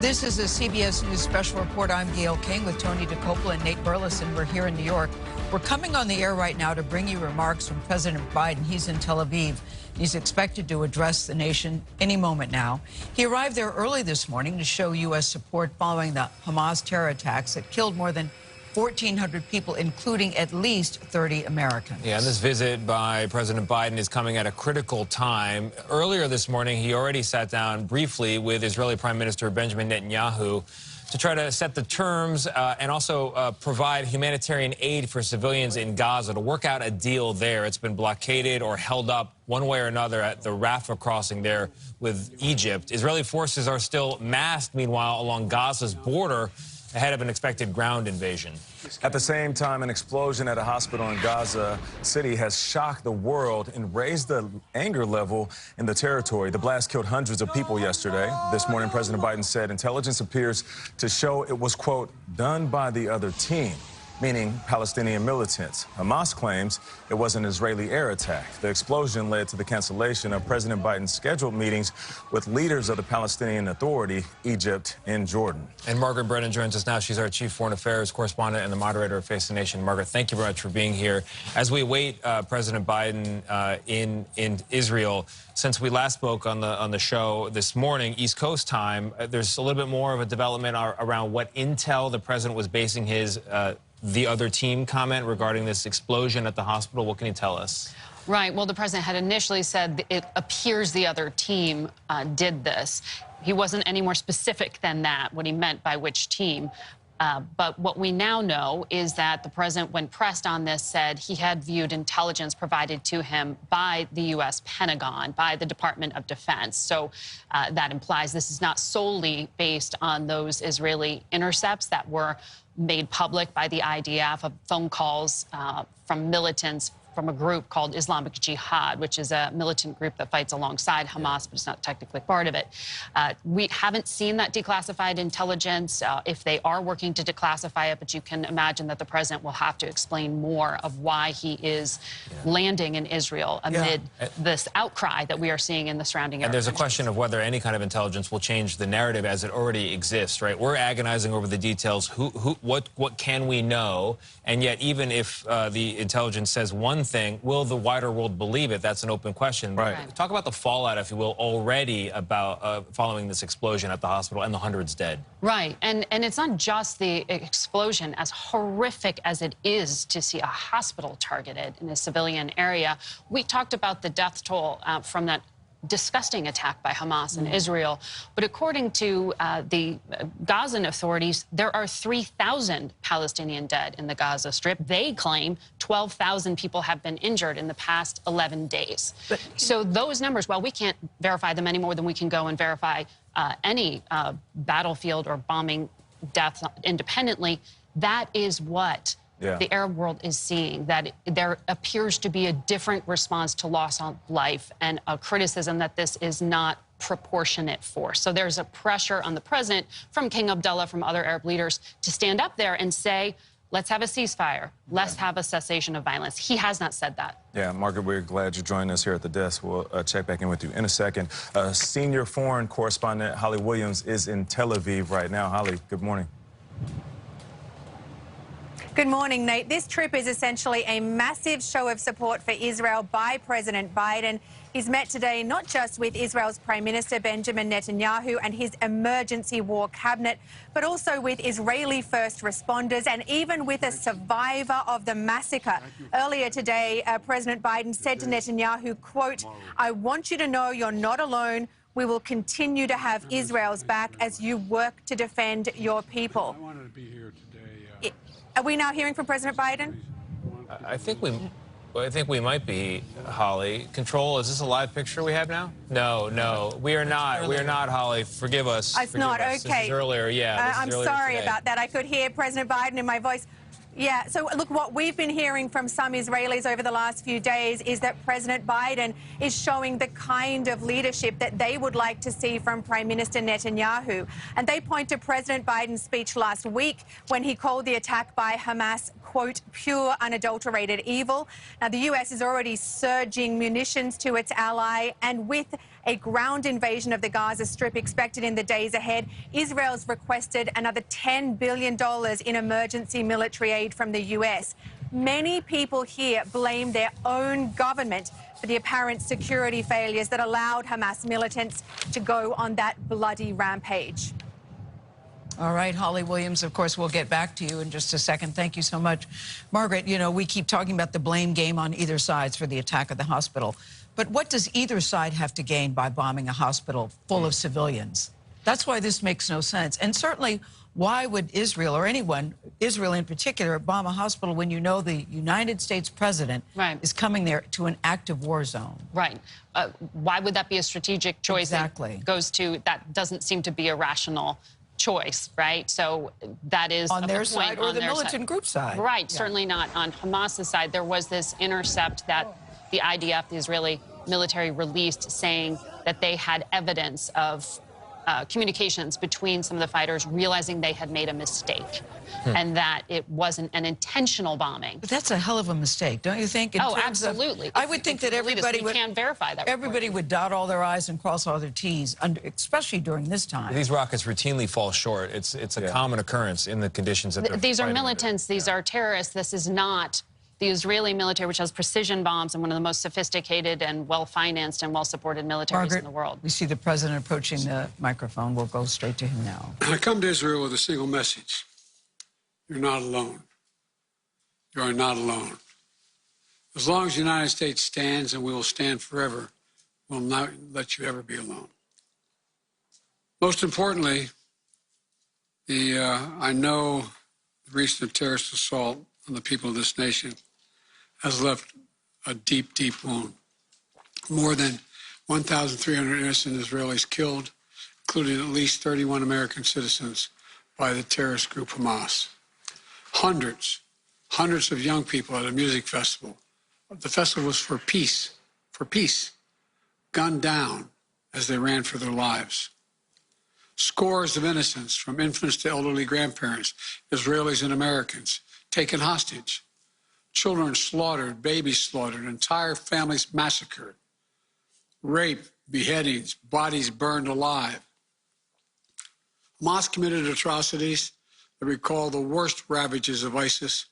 This is a CBS News special report. I'm Gail King with Tony DeCoppola and Nate Burleson. We're here in New York. We're coming on the air right now to bring you remarks from President Biden. He's in Tel Aviv. He's expected to address the nation any moment now. He arrived there early this morning to show U.S. support following the Hamas terror attacks that killed more than 1,400 people, including at least 30 Americans. Yeah, and this visit by President Biden is coming at a critical time. Earlier this morning, he already sat down briefly with Israeli Prime Minister Benjamin Netanyahu to try to set the terms and also provide humanitarian aid for civilians in Gaza to work out a deal there. It's been blockaded or held up one way or another at the Rafah crossing there with Egypt. Israeli forces are still massed, meanwhile, along Gaza's border ahead of an expected ground invasion. At the same time, an explosion at a hospital in Gaza City has shocked the world and raised the anger level in the territory. The blast killed hundreds of people yesterday. This morning, President Biden said intelligence appears to show it was, quote, done by the other team, meaning Palestinian militants. Hamas claims it was an Israeli air attack. The explosion led to the cancellation of President Biden's scheduled meetings with leaders of the Palestinian Authority, Egypt, and Jordan. And Margaret Brennan joins us now. She's our chief foreign affairs correspondent and the moderator of Face the Nation. Margaret, thank you very much for being here. As we await President Biden in Israel, since we last spoke on the show this morning, East Coast time, there's a little bit more of a development around what intel the president was basing his the other team comment regarding this explosion at the hospital. What can you tell us? Right. Well, the president had initially said it appears the other team did this. He wasn't any more specific than that, what he meant by which team. But what we now know is that the president, when pressed on this, said he had viewed intelligence provided to him by the U.S. Pentagon, by the Department of Defense. So that implies this is not solely based on those Israeli intercepts that were made public by the IDF of phone calls from militants from a group called Islamic Jihad, which is a militant group that fights alongside Hamas, but it's not technically part of it. We haven't seen that declassified intelligence if they are working to declassify it, but you can imagine that the president will have to explain more of why he is landing in Israel amid this outcry that we are seeing in the surrounding area. And there's a question of whether any kind of intelligence will change the narrative as it already exists, right? We're agonizing over the details. What can we know? And yet, even if the intelligence says one thing, will the wider world believe it? That's an open question. Right. Talk about the fallout, if you will, already about following this explosion at the hospital and the hundreds dead. Right. And it's not just the explosion, as horrific as it is to see a hospital targeted in a civilian area. We talked about the death toll from that disgusting attack by Hamas in Israel. But according to the Gazan authorities, there are 3,000 Palestinian dead in the Gaza Strip. They claim 12,000 people have been injured in the past 11 days. So those numbers, well, we can't verify them any more than we can go and verify any battlefield or bombing deaths independently. That is what the Arab world is seeing, that there appears to be a different response to loss of life and a criticism that this is not proportionate force. So there's a pressure on the president from King Abdullah, from other Arab leaders, to stand up there and say, let's have a ceasefire. Let's have a cessation of violence. He has not said that. Yeah, Margaret, we're glad you're joining us here at the desk. We'll check back in with you in a second. Senior foreign correspondent Holly Williams is in Tel Aviv right now. Holly, good morning. Good morning, Nate. This trip is essentially a massive show of support for Israel by President Biden. He's met today not just with Israel's Prime Minister Benjamin Netanyahu and his emergency war cabinet, but also with Israeli first responders and even with a survivor of the massacre. Earlier today, President Biden said to Netanyahu, quote, "I want you to know you're not alone. We will continue to have Israel's back as you work to defend your people." I wanted to be here today. Are we now hearing from President Biden? I think we might be, Holly. Control, is this a live picture we have now? No, we are not. We are not, Holly. Forgive us. It's not, okay. This is earlier, yeah. I'm sorry about that. I could hear President Biden in my voice. Yeah, so look, what we've been hearing from some Israelis over the last few days is that President Biden is showing the kind of leadership that they would like to see from Prime Minister Netanyahu. And they point to President Biden's speech last week when he called the attack by Hamas, quote, pure, unadulterated evil. Now, the U.S. is already surging munitions to its ally, and with a ground invasion of the Gaza Strip expected in the days ahead. Israel's requested another $10 billion in emergency military aid from the US. Many people here blame their own government for the apparent security failures that allowed Hamas militants to go on that bloody rampage. All right, Holly Williams, of course, we'll get back to you in just a second. Thank you so much. Margaret, you know, we keep talking about the blame game on either side for the attack of the hospital. But what does either side have to gain by bombing a hospital full of civilians? That's why this makes no sense. And certainly, why would Israel, or anyone, Israel in particular, bomb a hospital when you know the United States president is coming there to an active war zone? Right. Why would that be a strategic choice? Exactly. That doesn't seem to be a rational choice, right? So that is on their side or the militant group side. Right, certainly not on Hamas's side. There was this intercept that the IDF, the Israeli military, released saying that they had evidence of communications between some of the fighters realizing they had made a mistake and that it wasn't an intentional bombing. But that's a hell of a mistake, don't you think? Oh, absolutely. I would think that everybody would... can verify that. Everybody would dot all their I's and cross all their T's, especially during this time. These rockets routinely fall short. It's a common occurrence in the conditions that they're These are fighting militants. under. These are terrorists. This is not the Israeli military, which has precision bombs and one of the most sophisticated and well-financed and well-supported militaries in the world. We see the president approaching the microphone. We'll go straight to him now. I come to Israel with a single message. You're not alone. You are not alone. As long as the United States stands, and we will stand forever, we'll not let you ever be alone. Most importantly, I know the recent terrorist assault on the people of this nation has left a deep, deep wound. More than 1,300 innocent Israelis killed, including at least 31 American citizens by the terrorist group Hamas. Hundreds of young people at a music festival. The festival was for peace, gunned down as they ran for their lives. Scores of innocents, from infants to elderly grandparents, Israelis and Americans, taken hostage. Children slaughtered, babies slaughtered, entire families massacred. Rape, beheadings, bodies burned alive. Hamas committed atrocities that recall the worst ravages of ISIS,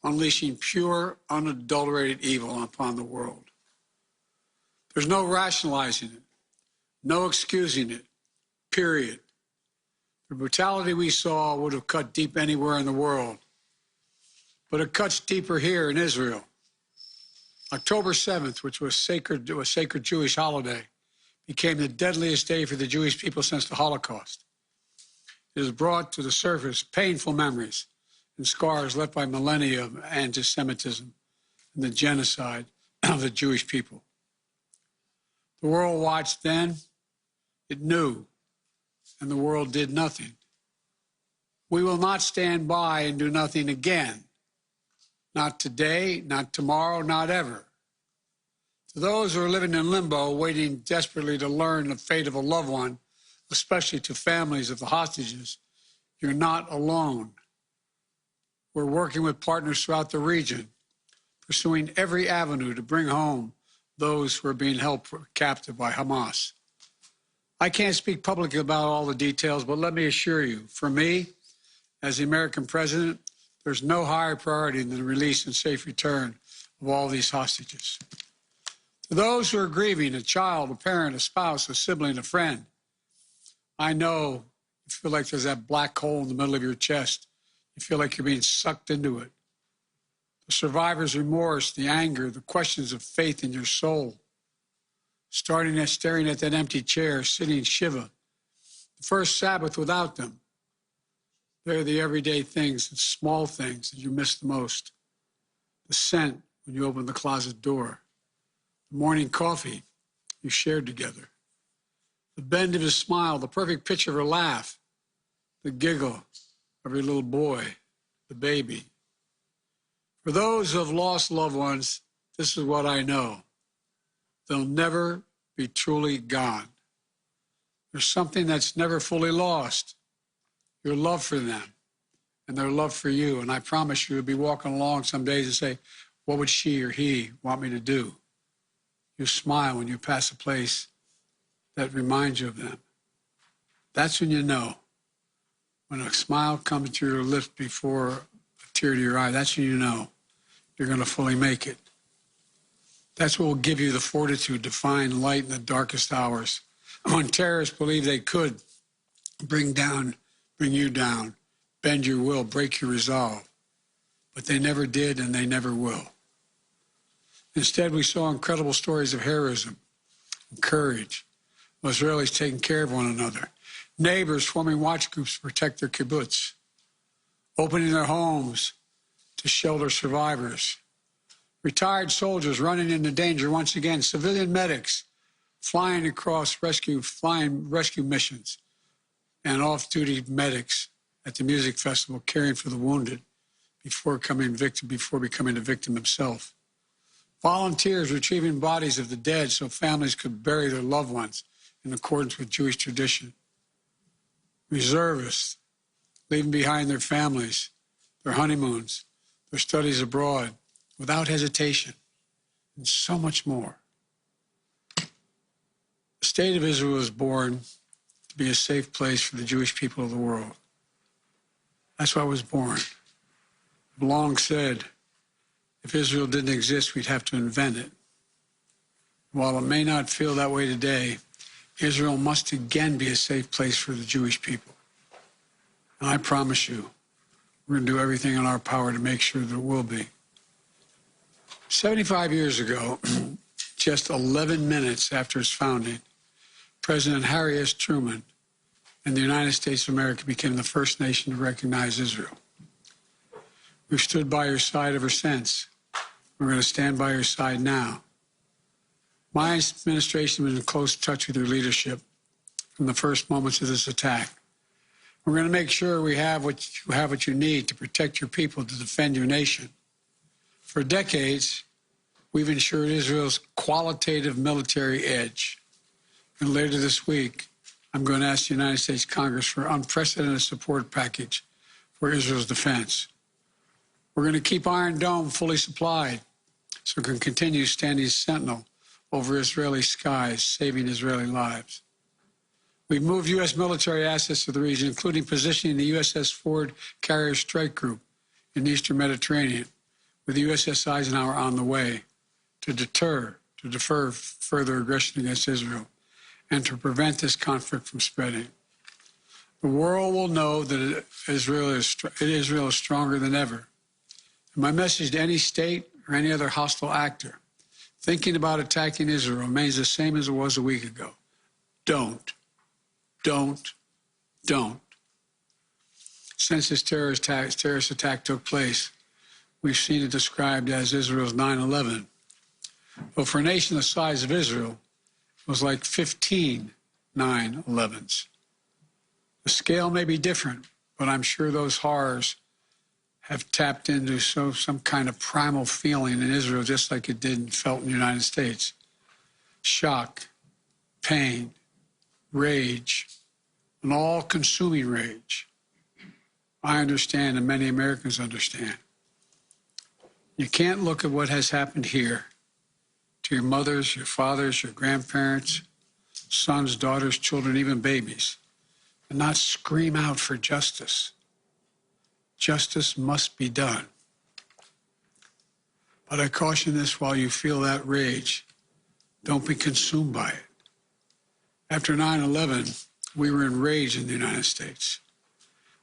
unleashing pure, unadulterated evil upon the world. There's no rationalizing it, no excusing it, period. The brutality we saw would have cut deep anywhere in the world, but it cuts deeper here in Israel. October 7th, which was a sacred Jewish holiday, became the deadliest day for the Jewish people since the Holocaust. It has brought to the surface painful memories and scars left by millennia of anti-Semitism and the genocide of the Jewish people. The world watched then, it knew, and the world did nothing. We will not stand by and do nothing again. Not today, not tomorrow, not ever. To those who are living in limbo, waiting desperately to learn the fate of a loved one, especially to families of the hostages, you're not alone. We're working with partners throughout the region, pursuing every avenue to bring home those who are being held captive by Hamas. I can't speak publicly about all the details, but let me assure you, for me, as the American president, there's no higher priority than the release and safe return of all these hostages. To those who are grieving, a child, a parent, a spouse, a sibling, a friend, I know you feel like there's that black hole in the middle of your chest. You feel like you're being sucked into it. The survivor's remorse, the anger, the questions of faith in your soul. Staring at that empty chair, sitting Shiva. The first Sabbath without them. They're the everyday things and small things that you miss the most. The scent when you open the closet door. The morning coffee you shared together. The bend of his smile, the perfect pitch of her laugh. The giggle of your little boy, the baby. For those who have lost loved ones, this is what I know. They'll never be truly gone. There's something that's never fully lost. Your love for them and their love for you. And I promise you, you'll be walking along some days and say, what would she or he want me to do? You smile when you pass a place that reminds you of them. That's when you know. When a smile comes to your lips before a tear to your eye, that's when you know you're going to fully make it. That's what will give you the fortitude to find light in the darkest hours. When terrorists believe they could bring you down, bend your will, break your resolve. But they never did, and they never will. Instead, we saw incredible stories of heroism and courage, Israelis taking care of one another, neighbors forming watch groups to protect their kibbutz, opening their homes to shelter survivors, retired soldiers running into danger once again, civilian medics flying across rescue missions, and off-duty medics at the music festival caring for the wounded before becoming a victim himself. Volunteers retrieving bodies of the dead so families could bury their loved ones in accordance with Jewish tradition. Reservists leaving behind their families, their honeymoons, their studies abroad without hesitation, and so much more. The state of Israel was born to be a safe place for the Jewish people of the world. That's why I was born. I've long said, if Israel didn't exist, we'd have to invent it. While it may not feel that way today, Israel must again be a safe place for the Jewish people. And I promise you, we're going to do everything in our power to make sure that it will be. 75 years ago, just 11 minutes after its founding, President Harry S. Truman and the United States of America became the first nation to recognize Israel. We've stood by your side ever since. We're going to stand by your side now. My administration was in close touch with your leadership from the first moments of this attack. We're going to make sure we have what you need to protect your people, to defend your nation. For decades, we've ensured Israel's qualitative military edge. And later this week, I'm going to ask the United States Congress for an unprecedented support package for Israel's defense. We're going to keep Iron Dome fully supplied so it can continue standing sentinel over Israeli skies, saving Israeli lives. We've moved U.S. military assets to the region, including positioning the USS Ford Carrier Strike Group in the Eastern Mediterranean, with the USS Eisenhower on the way to defer further aggression against Israel and to prevent this conflict from spreading. The world will know that Israel is stronger than ever. And my message to any state or any other hostile actor thinking about attacking Israel remains the same as it was a week ago. Don't. Since this terrorist attack took place, we've seen it described as Israel's 9/11. But for a nation the size of Israel, it was like 15 9/11s. The scale may be different, but I'm sure those horrors have tapped into some kind of primal feeling in Israel, just like it did and felt in the United States. Shock, pain, rage, an all-consuming rage. I understand, and many Americans understand. You can't look at what has happened here to your mothers, your fathers, your grandparents, sons, daughters, children, even babies, and not scream out for justice. Justice must be done. But I caution this: while you feel that rage, don't be consumed by it. After 9/11, we were enraged in the United States.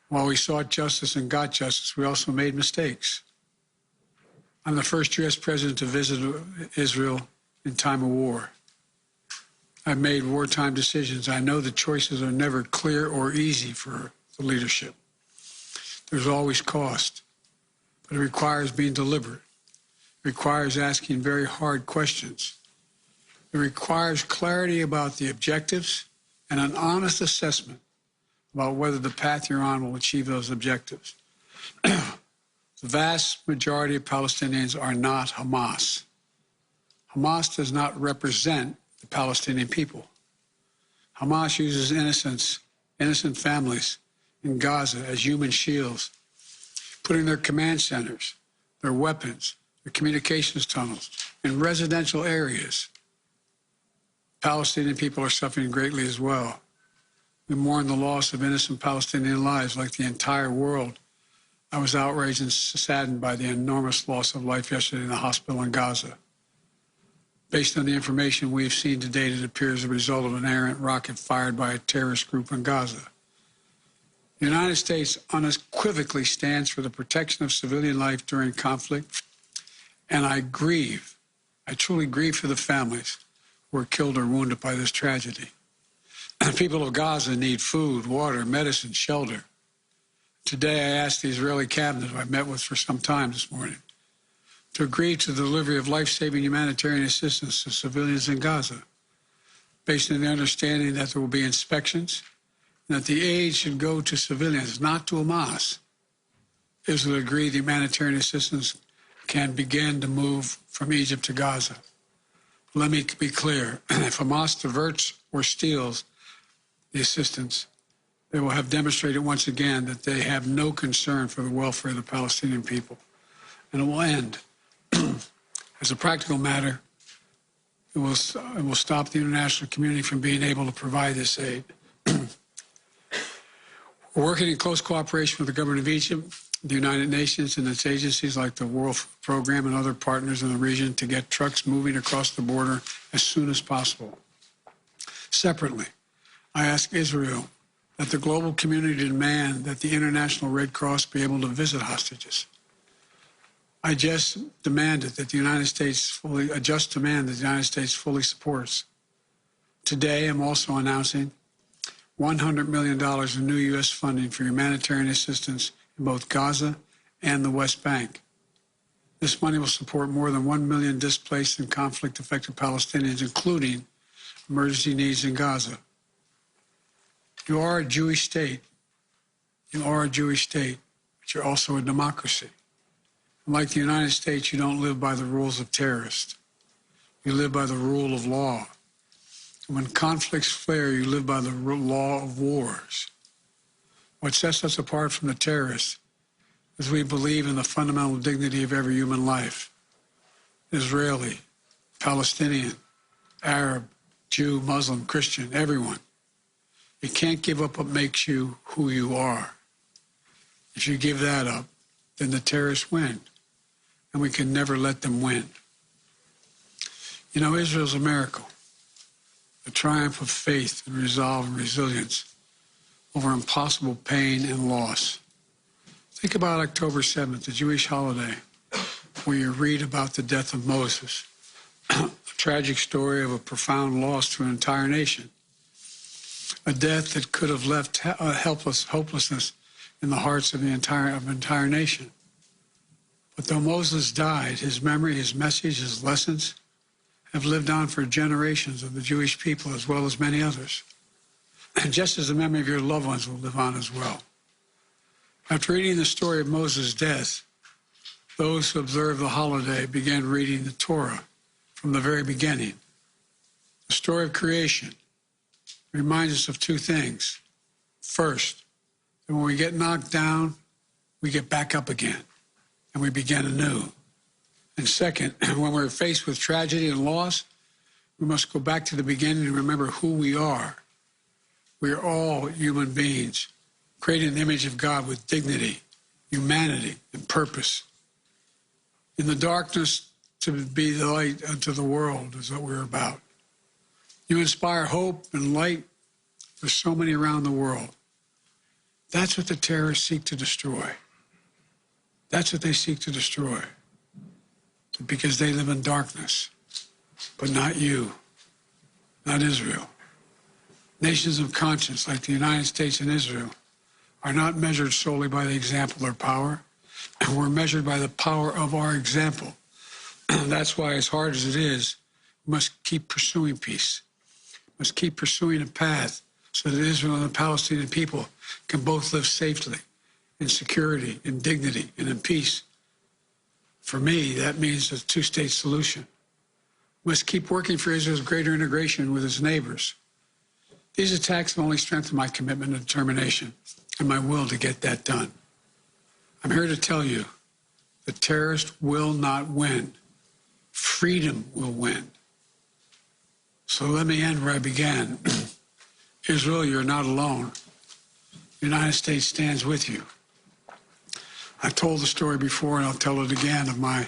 While we sought justice and got justice, we also made mistakes. I'm the first U.S. president to visit Israel in time of war. I've made wartime decisions. I know the choices are never clear or easy for the leadership. There's always cost, but it requires being deliberate. It requires asking very hard questions. It requires clarity about the objectives and an honest assessment about whether the path you're on will achieve those objectives. The vast majority of Palestinians are not Hamas. Hamas does not represent the Palestinian people. Hamas uses innocent families in Gaza as human shields, putting their command centers, their weapons, their communications tunnels in residential areas. Palestinian people are suffering greatly as well. We mourn the loss of innocent Palestinian lives like the entire world. I was outraged and saddened by the enormous loss of life yesterday in the hospital in Gaza. Based on the information we've seen to date, it appears a result of an errant rocket fired by a terrorist group in Gaza. The United States unequivocally stands for the protection of civilian life during conflict, and I truly grieve for the families who were killed or wounded by this tragedy. The people of Gaza need food, water, medicine, shelter. Today, I asked the Israeli cabinet, who I met with for some time this morning, to agree to the delivery of life-saving humanitarian assistance to civilians in Gaza, based on the understanding that there will be inspections and that the aid should go to civilians, not to Hamas. Israel agreed the humanitarian assistance can begin to move from Egypt to Gaza. Let me be clear. If Hamas diverts or steals the assistance, they will have demonstrated once again that they have no concern for the welfare of the Palestinian people. And it will end. As a practical matter, it will stop the international community from being able to provide this aid. We're working in close cooperation with the government of Egypt, the United Nations, and its agencies like the World Food Program and other partners in the region to get trucks moving across the border as soon as possible. Separately, I ask Israel that the global community demand that the International Red Cross be able to visit hostages. I just demanded that the United States fully supports. Today, I'm also announcing $100 million in new U.S. funding for humanitarian assistance in both Gaza and the West Bank. This money will support more than 1 million displaced and conflict-affected Palestinians, including emergency needs in Gaza. You are a Jewish state. You are a Jewish state, but you're also a democracy. Like the United States, you don't live by the rules of terrorists. You live by the rule of law. And when conflicts flare, you live by the law of wars. What sets us apart from the terrorists is we believe in the fundamental dignity of every human life. Israeli, Palestinian, Arab, Jew, Muslim, Christian, everyone. You can't give up what makes you who you are. If you give that up, then the terrorists win. And we can never let them win. You know, Israel's a miracle, a triumph of faith and resolve and resilience over impossible pain and loss. Think about October 7th, the Jewish holiday, where you read about the death of Moses, a tragic story of a profound loss to an entire nation, a death that could have left hopelessness in the hearts of the entire nation. But though Moses died, his memory, his message, his lessons have lived on for generations of the Jewish people as well as many others. And just as the memory of your loved ones will live on as well. After reading the story of Moses' death, those who observed the holiday began reading the Torah from the very beginning. The story of creation reminds us of two things. First, that when we get knocked down, we get back up again. And we begin anew. And second, when we're faced with tragedy and loss, we must go back to the beginning and remember who we are. We are all human beings, created in the image of God with dignity, humanity, and purpose. In the darkness, to be the light unto the world is what we're about. You inspire hope and light for so many around the world. That's what the terrorists seek to destroy. That's what they seek to destroy, because they live in darkness, but not you, not Israel. Nations of conscience like the United States and Israel are not measured solely by the example or power, and we're measured by the power of our example. That's why, as hard as it is, we must keep pursuing peace, must keep pursuing a path so that Israel and the Palestinian people can both live safely, in security, in dignity, and in peace. For me, that means a two-state solution. We must keep working for Israel's greater integration with its neighbors. These attacks have only strengthened my commitment and determination and my will to get that done. I'm here to tell you the terrorists will not win. Freedom will win. So let me end where I began. Israel, you're not alone. The United States stands with you. I've told the story before, and I'll tell it again, of my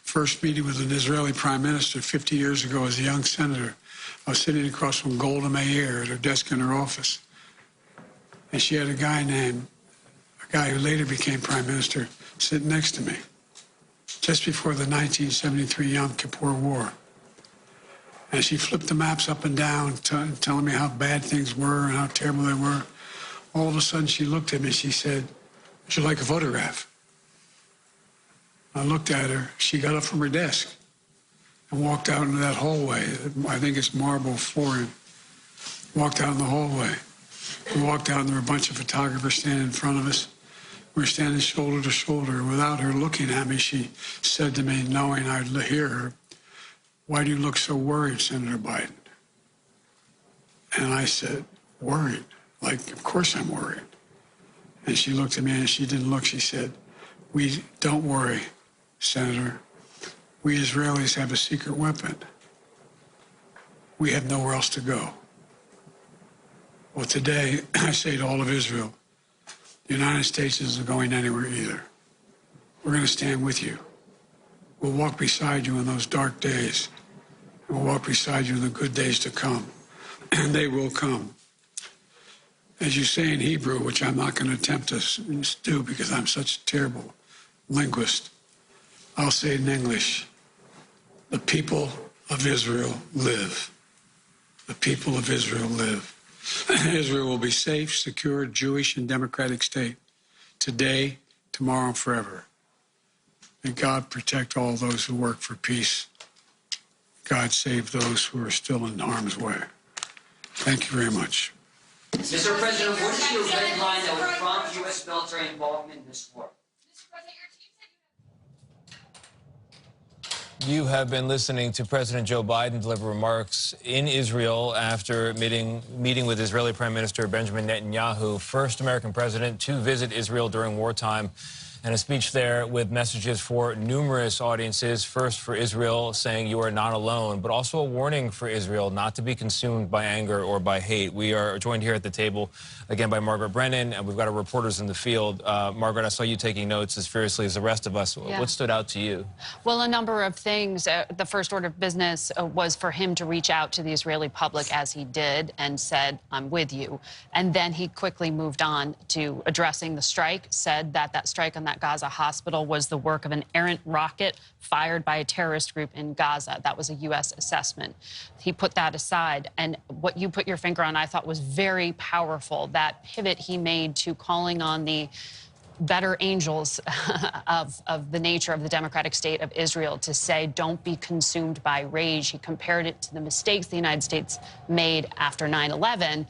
first meeting with an Israeli prime minister 50 years ago as a young senator. I was sitting across from Golda Meir at her desk in her office. And she had a guy who later became prime minister, sitting next to me, just before the 1973 Yom Kippur War. And she flipped the maps up and down, telling me how bad things were and how terrible they were. All of a sudden, she looked at me, she said, "Would you like a photograph?" I looked at her. She got up from her desk and walked out into that hallway. I think it's marble flooring. Walked out in the hallway. We walked out, and there were a bunch of photographers standing in front of us. We were standing shoulder to shoulder. Without her looking at me, she said to me, knowing I'd hear her, "Why do you look so worried, Senator Biden?" And I said, "Worried? Like, of course I'm worried." And she looked at me, and she didn't look. She said, "We don't worry, Senator. We Israelis have a secret weapon. We have nowhere else to go." Well, today, I say to all of Israel, the United States isn't going anywhere either. We're going to stand with you. We'll walk beside you in those dark days. We'll walk beside you in the good days to come. And they will come. As you say in Hebrew, which I'm not going to attempt to do because I'm such a terrible linguist, I'll say it in English. The people of Israel live. The people of Israel live. Israel will be safe, secure, Jewish, and democratic state today, tomorrow, and forever. May God protect all those who work for peace. God save those who are still in harm's way. Thank you very much. Mr. President, what is your red line that would prompt U.S. military involvement in this war? You have been listening to President Joe Biden deliver remarks in Israel after meeting with Israeli Prime Minister Benjamin Netanyahu, first American president to visit Israel during wartime, and a speech there with messages for numerous audiences. First for Israel, saying you are not alone, but also a warning for Israel not to be consumed by anger or by hate. We are joined here at the table again by Margaret Brennan, and we've got our reporters in the field. Margaret, I saw you taking notes as furiously as the rest of us. Yeah. What stood out to you? Well, a number of things. The first order of business was for him to reach out to the Israeli public, as he did, and said, "I'm with you." And then he quickly moved on to addressing the strike, said that that strike on that Gaza hospital was the work of an errant rocket fired by a terrorist group in Gaza. That was a U.S. assessment. He put that aside. And what you put your finger on, I thought, was very powerful. That pivot he made to calling on the better angels of the nature of the democratic state of Israel to say, don't be consumed by rage. He compared it to the mistakes the United States made after 9/11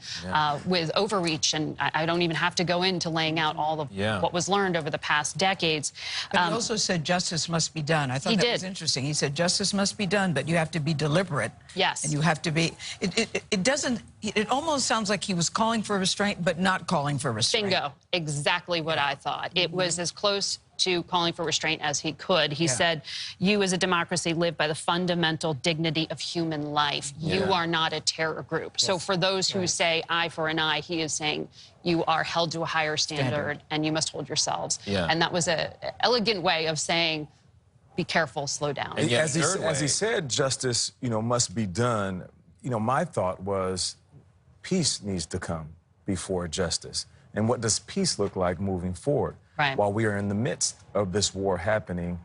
with overreach. And I don't even have to go into laying out all of what was learned over the past decades. But he also said justice must be done. I thought that was interesting. He said justice must be done, but you have to be deliberate. Yes. And you have to be, it almost sounds like he was calling for restraint, but not calling for restraint. Bingo. Exactly what I thought. It was as close to calling for restraint as he could. He said, you as a democracy live by the fundamental dignity of human life. You are not a terror group. Yes. So for those who say eye for an eye, he is saying you are held to a higher standard and you must hold yourselves. And that was an elegant way of saying, be careful, slow down. And as he said, justice, must be done. My thought was peace needs to come before justice. And what does peace look like moving forward while we are in the midst of this war happening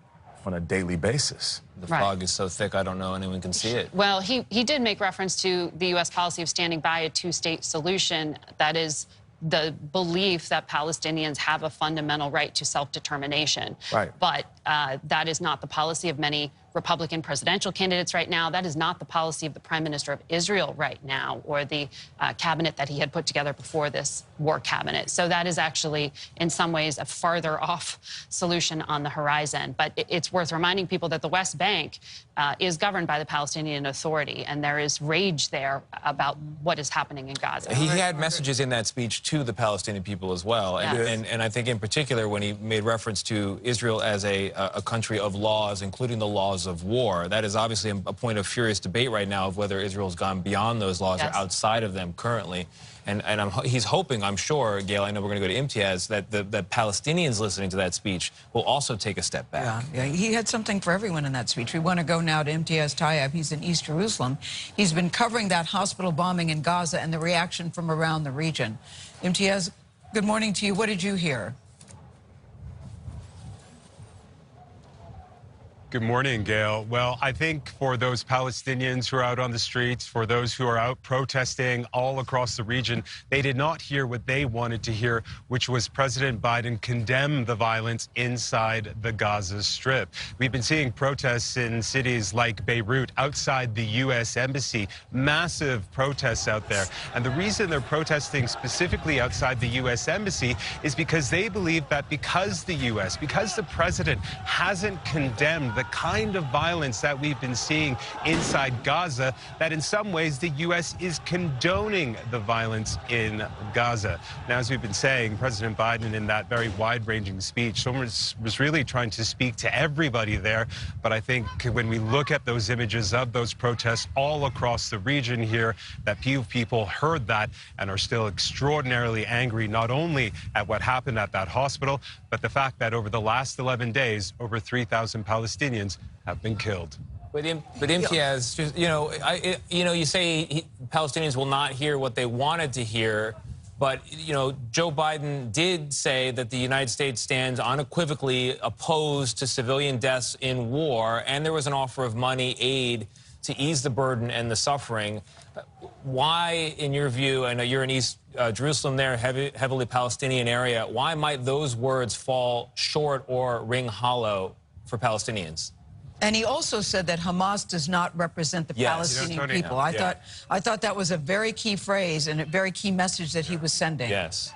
on a daily basis? The fog is so thick, I don't know anyone can see it. Well, he did make reference to the U.S. policy of standing by a two-state solution. That is the belief that Palestinians have a fundamental right to self-determination. But that is not the policy of many Republican presidential candidates right now. That is not the policy of the Prime Minister of Israel right now, or the cabinet that he had put together before this war cabinet. So that is actually, in some ways, a farther off solution on the horizon. But it's worth reminding people that the West Bank, is governed by the Palestinian Authority, and there is rage there about what is happening in Gaza. He had messages in that speech to the Palestinian people as well, and I think in particular when he made reference to Israel as a country of laws, including the laws of war. That is obviously a point of furious debate right now of whether Israel's gone beyond those laws or outside of them currently. And he's hoping, I'm sure, Gail, I know we're going to go to Imtiaz, that the Palestinians listening to that speech will also take a step back. Yeah, he had something for everyone in that speech. We want to go now to Imtiaz Tayyab. He's in East Jerusalem. He's been covering that hospital bombing in Gaza and the reaction from around the region. Imtiaz, good morning to you. What did you hear? Good morning, Gail. Well, I think for those Palestinians who are out on the streets, for those who are out protesting all across the region, they did not hear what they wanted to hear, which was President Biden condemn the violence inside the Gaza Strip. We've been seeing protests in cities like Beirut, outside the U.S. Embassy, massive protests out there. And the reason they're protesting specifically outside the U.S. Embassy is because they believe that because the U.S., because the president hasn't condemned the kind of violence that we've been seeing inside Gaza, that in some ways the U.S. is condoning the violence in Gaza. Now, as we've been saying, President Biden in that very wide-ranging speech was really trying to speak to everybody there. But I think when we look at those images of those protests all across the region here, that few people heard that and are still extraordinarily angry, not only at what happened at that hospital, but the fact that over the last 11 days, over 3,000 Palestinians have been killed. But Imtiaz, just, you say Palestinians will not hear what they wanted to hear, but, Joe Biden did say that the United States stands unequivocally opposed to civilian deaths in war, and there was an offer of money, aid, to ease the burden and the suffering. Why, in your view, I know you're in East Jerusalem there, heavily Palestinian area, why might those words fall short or ring hollow for Palestinians? And he also said that Hamas does not represent the Palestinian people. I thought that was a very key phrase and a very key message that he was sending. Yes.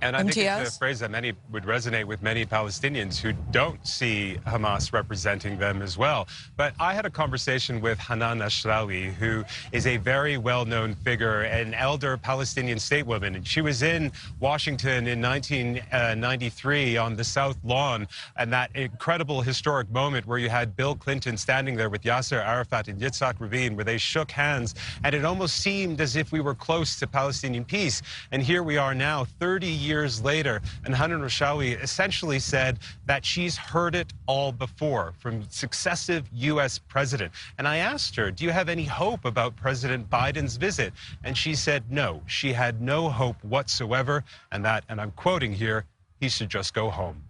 And I think it's a phrase that would resonate with many Palestinians who don't see Hamas representing them as well. But I had a conversation with Hanan Ashrawi, who is a very well-known figure, an elder Palestinian stateswoman. And she was in Washington in 1993 on the South Lawn, and that incredible historic moment where you had Bill Clinton standing there with Yasser Arafat and Yitzhak Rabin, where they shook hands, and it almost seemed as if we were close to Palestinian peace. And here we are now, 30 years later, and Hanan Ashrawi essentially said that she's heard it all before from successive U.S. president. And I asked her, do you have any hope about President Biden's visit? And she said no, she had no hope whatsoever, and that, and I'm quoting here, he should just go home.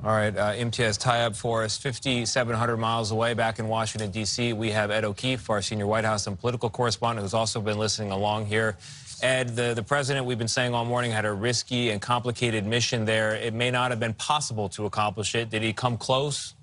All right, Imtiaz Tayyab for us, 5,700 miles away back in Washington, D.C. We have Ed O'Keefe, our senior White House and political correspondent, who's also been listening along here. Ed, the president, we've been saying all morning, had a risky and complicated mission there. It may not have been possible to accomplish it. Did he come close?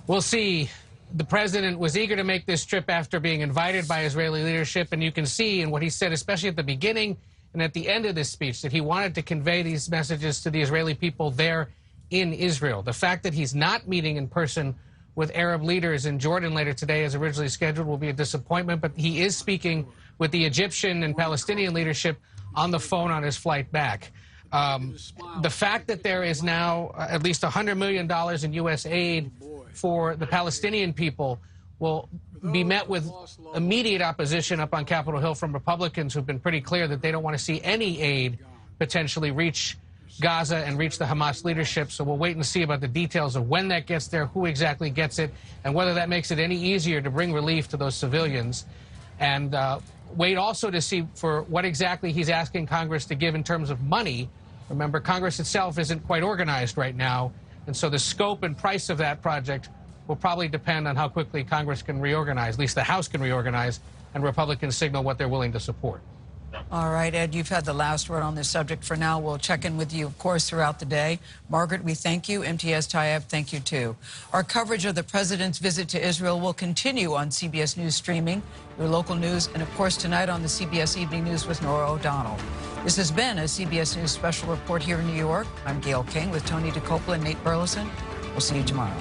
We'll see. The president was eager to make this trip after being invited by Israeli leadership, and you can see in what he said, especially at the beginning and at the end of this speech, that he wanted to convey these messages to the Israeli people there in Israel. The fact that he's not meeting in person with Arab leaders in Jordan later today as originally scheduled will be a disappointment, but he is speaking with the Egyptian and Palestinian leadership on the phone on his flight back. The fact that there is now at least $100 million in U.S. aid for the Palestinian people will be met with immediate opposition up on Capitol Hill from Republicans who've been pretty clear that they don't want to see any aid potentially reach Gaza and reach the Hamas leadership. So we'll wait and see about the details of when that gets there, who exactly gets it, and whether that makes it any easier to bring relief to those civilians. And wait also to see for what exactly he's asking Congress to give in terms of money. Remember, Congress itself isn't quite organized right now, and so the scope and price of that project will probably depend on how quickly Congress can reorganize, at least the House can reorganize, and Republicans signal what they're willing to support. All right, Ed, you've had the last word on this subject for now. We'll check in with you, of course, throughout the day. Margaret, we thank you. Imtiaz Tayyab, thank you, too. Our coverage of the president's visit to Israel will continue on CBS News streaming, your local news, and, of course, tonight on the CBS Evening News with Nora O'Donnell. This has been a CBS News special report here in New York. I'm Gail King with Tony DeCoppola and Nate Burleson. We'll see you tomorrow.